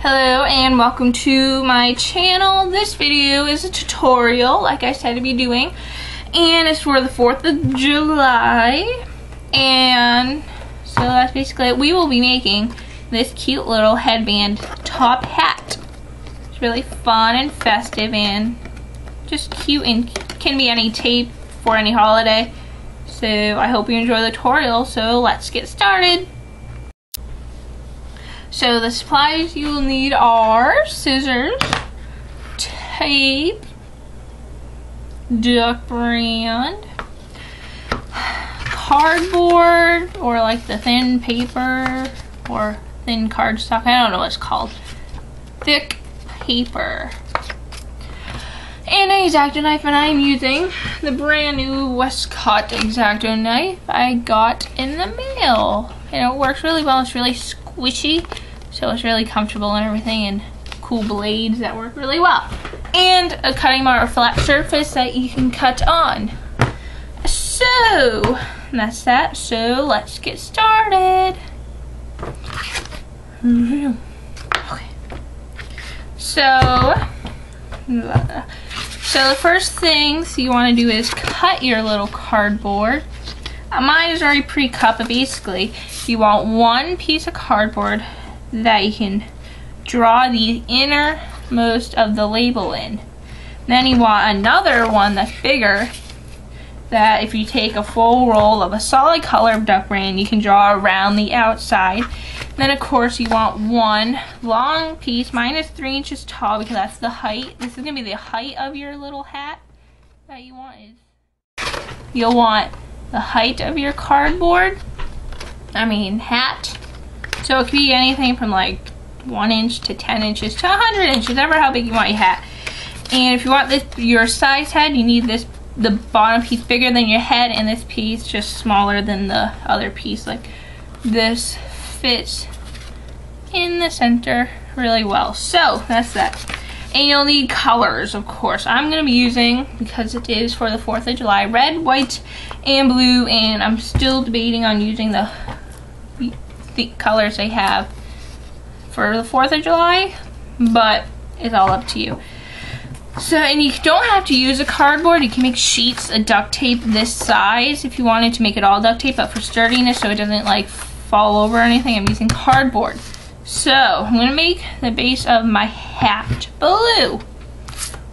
Hello and welcome to my channel. This video is a tutorial, like I said to be doing, and it's for the 4th of July. And so that's basically it. We will be making this cute little headband top hat. It's really fun and festive and just cute, and can be any tape for any holiday. So I hope you enjoy the tutorial. So let's get started. So the supplies you will need are scissors, tape, duck brand, cardboard, or like the thin paper or thin cardstock, I don't know what it's called, thick paper, and an X-Acto knife. And I'm using the brand new Westcott X-Acto knife I got in the mail, and it works really well. It's really squishy, so it's really comfortable and everything, and cool blades that work really well. And a cutting mat or flat surface that you can cut on. So, that's that. So, let's get started. Okay. So the first things you want to do is cut your little cardboard. Mine is already pre-cut, but basically you want one piece of cardboard that you can draw the innermost of the label in. Then you want another one that's bigger, that if you take a full roll of a solid color of duck brand, you can draw around the outside. Then of course you want one long piece. Mine is 3 inches tall because that's the height. This is going to be the height of your little hat that you want. You'll want the height of your cardboard, hat. So it could be anything from like 1 inch to 10 inches to 100 inches, ever how big you want your hat. And if you want this, your size head, you need the bottom piece bigger than your head, and this piece just smaller than the other piece. Like this fits in the center really well. So that's that. And you'll need colors, of course. I'm going to be using, because it is for the 4th of July, red, white, and blue, and I'm still debating on using the colors they have for the 4th of July, but it's all up to you. So, and you don't have to use a cardboard. You can make sheets of duct tape this size if you wanted to make it all duct tape, but for sturdiness, so it doesn't like fall over or anything, I'm using cardboard. So I'm going to make the base of my hat blue,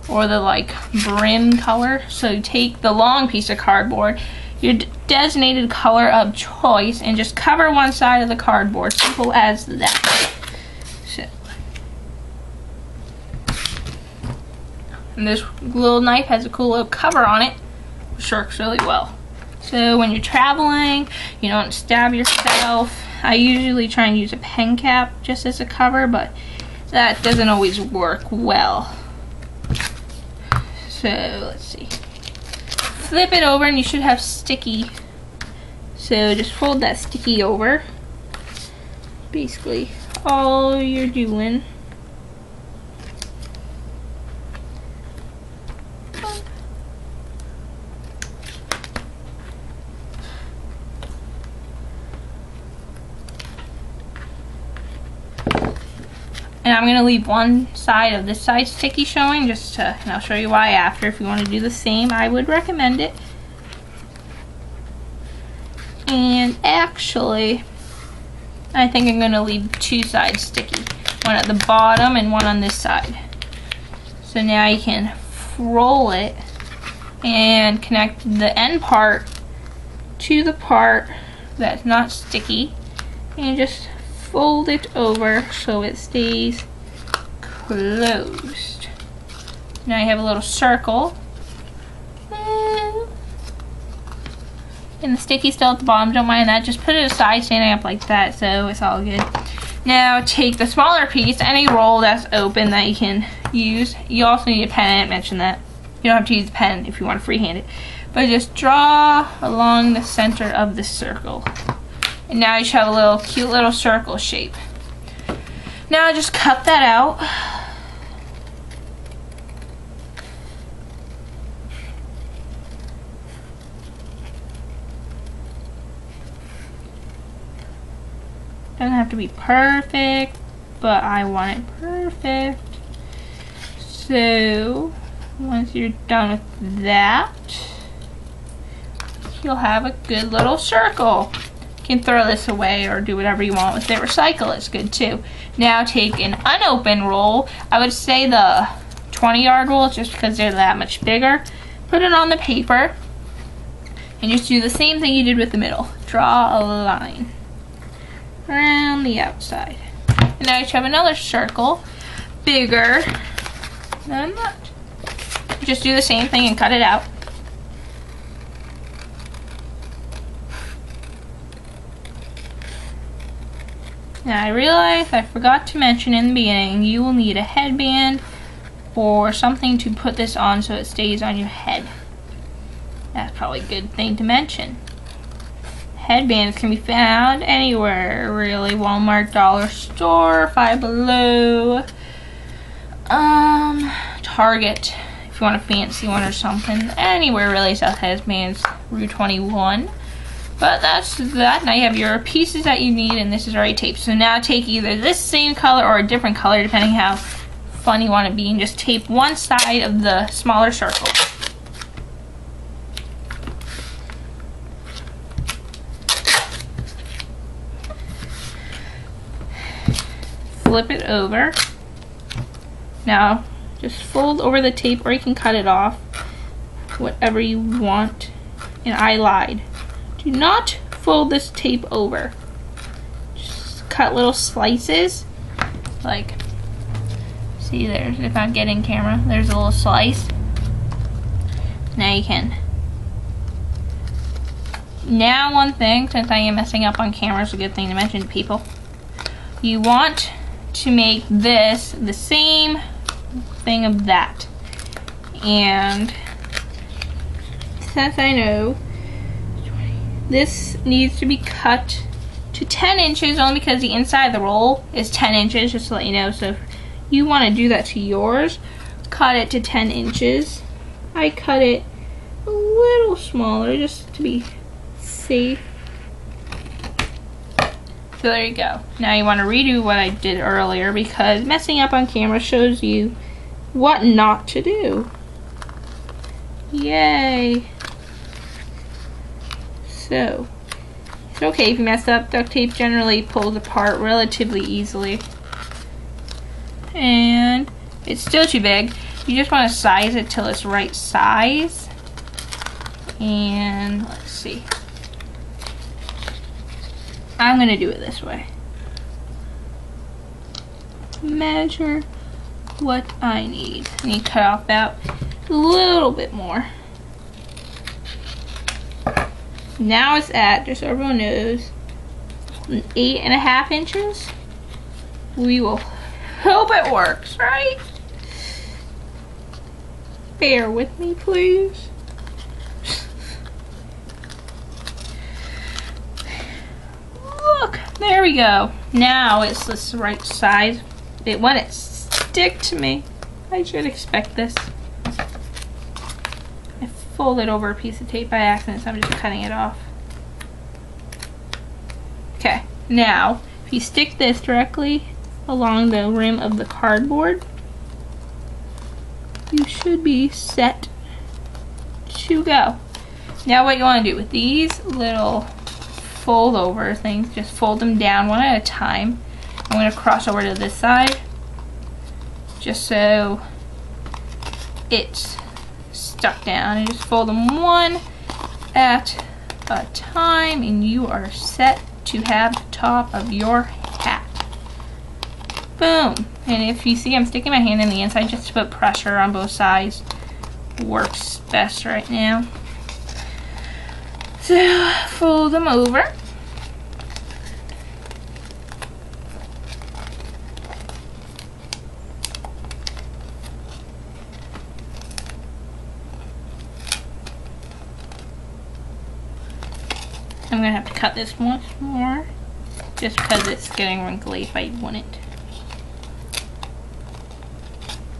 or the like brim color. So take the long piece of cardboard, your designated color of choice, and just cover one side of the cardboard. Simple as that. So, and this little knife has a cool little cover on it, which works really well. So when you're traveling, you don't stab yourself. I usually try and use a pen cap just as a cover, but that doesn't always work well. So let's see. Flip it over and you should have sticky. So just fold that sticky over. Basically all you're doing. And I'm going to leave one side of this side sticky showing, just to, and I'll show you why after. If you want to do the same, I would recommend it. And actually, I think I'm going to leave 2 sides sticky. One at the bottom and one on this side. So now you can roll it and connect the end part to the part that's not sticky. And just fold it over so it stays closed. Now you have a little circle. And the sticky's still at the bottom, don't mind that. Just put it aside, standing up like that, so it's all good. Now take the smaller piece, any roll that's open that you can use. You also need a pen, I didn't mention that. You don't have to use a pen if you want to freehand it. But just draw along the center of the circle. And now you should have a little cute little circle shape. Now just cut that out. Doesn't have to be perfect. but I want it perfect. So once you're done with that, you'll have a good little circle. You can throw this away or do whatever you want with it. Recycle is good too. Now take an unopened roll. I would say the 20-yard roll just because they're that much bigger. Put it on the paper and just do the same thing you did with the middle. Draw a line around the outside. And now you have another circle, bigger than that. Just do the same thing and cut it out. Now I realize I forgot to mention in the beginning, you will need a headband or something to put this on so it stays on your head. That's probably a good thing to mention. Headbands can be found anywhere, really. Walmart, dollar store, Five Below, Target, if you want a fancy one or something. Anywhere really sells headbands, Route 21. But that's that. Now you have your pieces that you need, and this is already taped. So now take either this same color or a different color, depending how fun you want to be, and just tape one side of the smaller circle. Flip it over. Now just fold over the tape, or you can cut it off, whatever you want. And I lied. Do not fold this tape over. Just cut little slices. Like, see, there's, if I'm getting camera, there's a little slice. Now you can. Now one thing, since I am messing up on camera, it's a good thing to mention to people. You want to make this the same thing of that. And since I know this needs to be cut to 10 inches only because the inside of the roll is 10 inches, just to let you know. So if you want to do that to yours, cut it to 10 inches. I cut it a little smaller just to be safe. So there you go. Now you want to redo what I did earlier because messing up on camera shows you what not to do. Yay. So, it's okay if you mess up. Duct tape generally pulls apart relatively easily. And it's still too big. You just want to size it till it's right size. And let's see. I'm going to do it this way. Measure what I need. I need to cut off about a little bit more. Now it's at, just so everyone knows, 8.5 inches. We will hope it works, right? Bear with me, please. Look, there we go. Now it's this right size. It wouldn't stick to me. I should expect this. I folded over a piece of tape by accident, so I'm just cutting it off. Okay, now if you stick this directly along the rim of the cardboard, you should be set to go. Now what you want to do with these little fold over things, just fold them down one at a time. I'm going to cross over to this side just so it's stuck down, and just fold them one at a time, and you are set to have the top of your hat. Boom. And if you see I'm sticking my hand in the inside just to put pressure on both sides, works best right now. So fold them over. I'm going to have to cut this once more just because it's getting wrinkly if I wouldn't.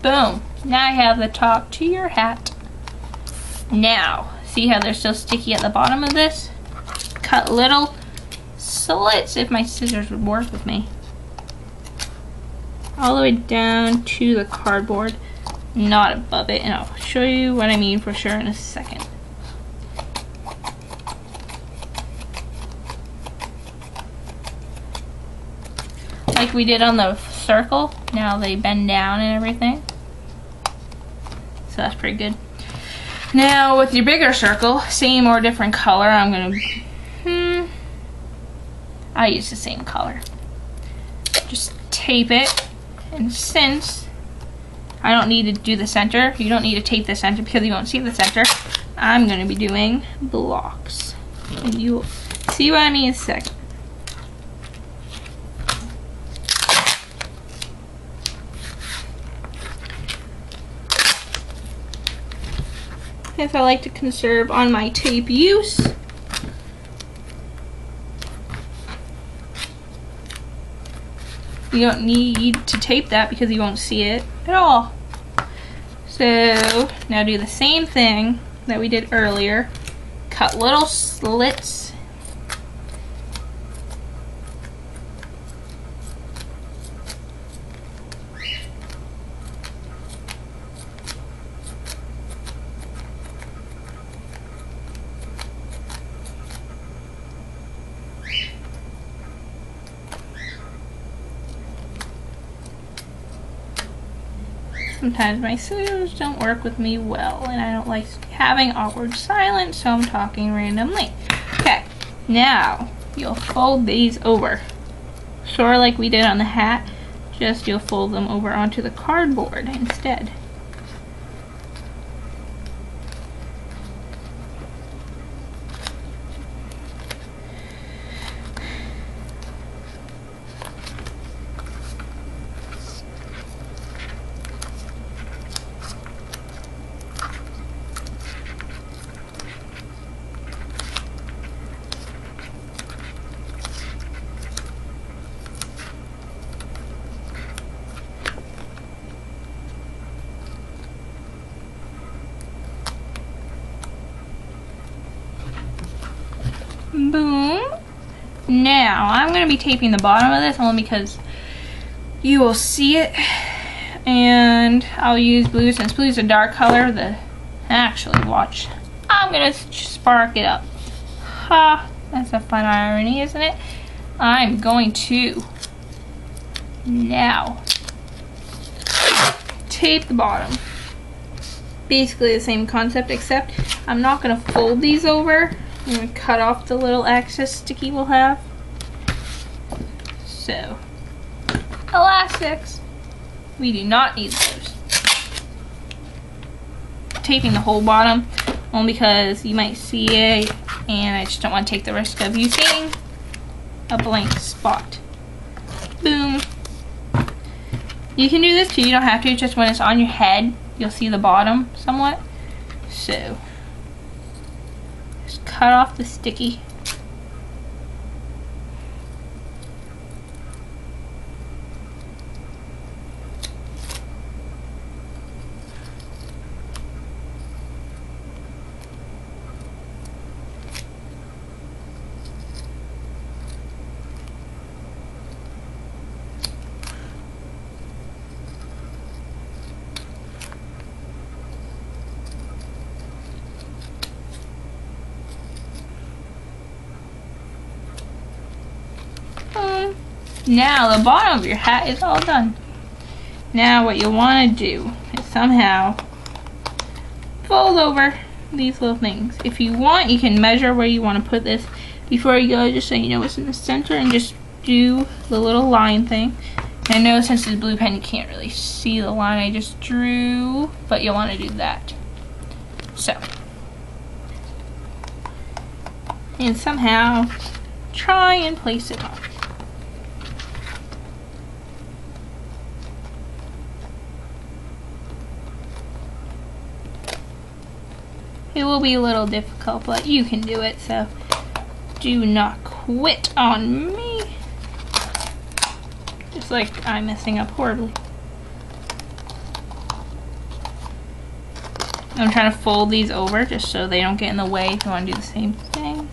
Boom. Now I have the top to your hat. Now, see how they're still sticky at the bottom of this? Cut little slits if my scissors would work with me. all the way down to the cardboard, not above it, and I'll show you what I mean for sure in a second. Like we did on the circle, now they bend down and everything. So that's pretty good. Now with your bigger circle, same or different color, I'm gonna, I'll use the same color. Just tape it, and since I don't need to do the center, you don't need to tape the center because you won't see the center, I'm gonna be doing blocks. And you'll see what I mean in a second. If I like to conserve on my tape use, you don't need to tape that because you won't see it at all. So now do the same thing that we did earlier. Cut little slits. Sometimes my scissors don't work with me well, and I don't like having awkward silence, so I'm talking randomly. Okay, now you'll fold these over. Sort of like we did on the hat, just you'll fold them over onto the cardboard instead. Boom. Now I'm going to be taping the bottom of this only because you will see it, and I'll use blue since blue is a dark color. Actually, watch, I'm going to spark it up. Ha, that's a fun irony, isn't it? I'm going to now tape the bottom. Basically the same concept, except I'm not going to fold these over. I'm going to cut off the little excess sticky we'll have. So, elastics, we do not need those. Taping the whole bottom, only because you might see it, and I just don't want to take the risk of you seeing a blank spot. Boom. You can do this too, you don't have to, just when it's on your head, you'll see the bottom somewhat. So, cut off the sticky. Now the bottom of your hat is all done. Now what you'll want to do is somehow fold over these little things. If you want, you can measure where you want to put this before you go, just so you know what's in the center, and just do the little line thing. And I know since it's blue pen you can't really see the line I just drew, but you'll want to do that. So, and somehow try and place it on. It will be a little difficult, but you can do it, so do not quit on me. Just like I'm messing up horribly. I'm trying to fold these over just so they don't get in the way if you want to do the same thing.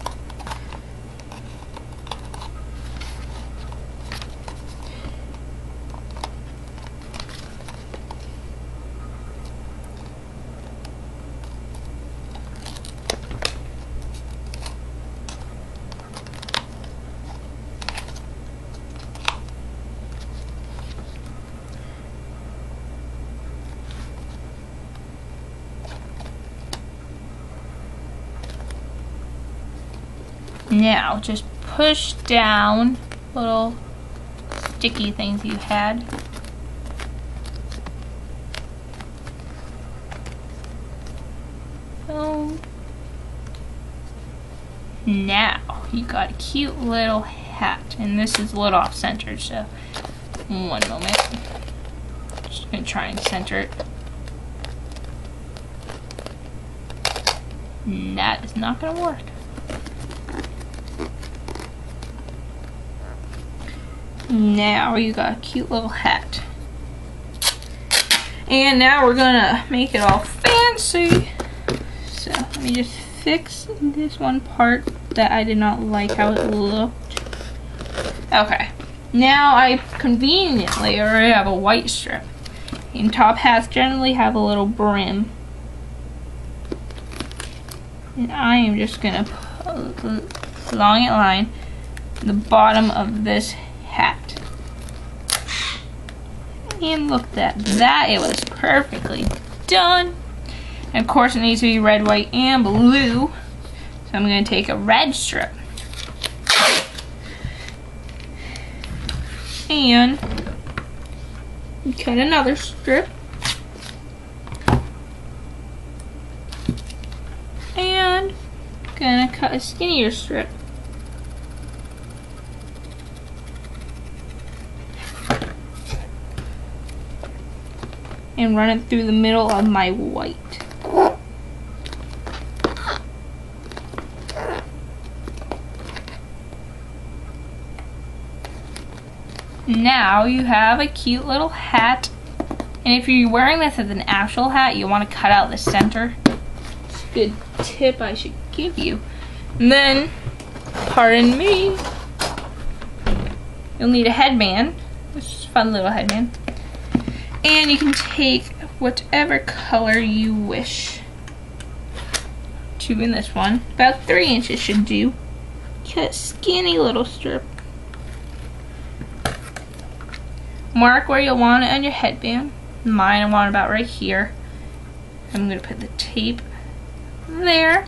Now, just push down little sticky things you had. So, now, you got a cute little hat. And this is a little off-centered, so one moment. Just gonna try and center it. That is not gonna work. Now you got a cute little hat. And now we're gonna make it all fancy. So let me just fix this one part that I did not like how it looked. Okay. Now I conveniently already have a white strip. And top hats generally have a little brim. And I am just gonna put along it line the bottom of this hat. And look at that, it was perfectly done. And of course it needs to be red, white, and blue. So I'm gonna take a red strip and cut another strip. And gonna cut a skinnier strip. And run it through the middle of my white. Now you have a cute little hat. And if you're wearing this as an actual hat, you want to cut out the center. It's a good tip I should give you. And then, pardon me, you'll need a headband. This is a fun little headband. And you can take whatever color you wish to in this one. About 3 inches should do. Cut a skinny little strip. Mark where you want it on your headband. Mine I want about right here. I'm going to put the tape there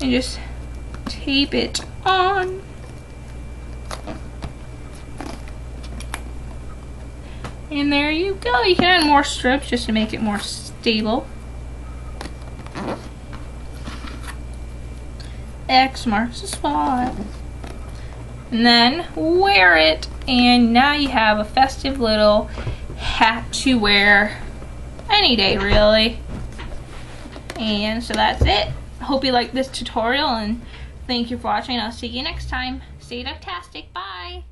and just tape it on. And there you go. You can add more strips just to make it more stable. X marks the spot. And then wear it, and now you have a festive little hat to wear any day really. And so that's it. I hope you liked this tutorial, and thank you for watching. I'll see you next time. Stay ducktastic. Bye.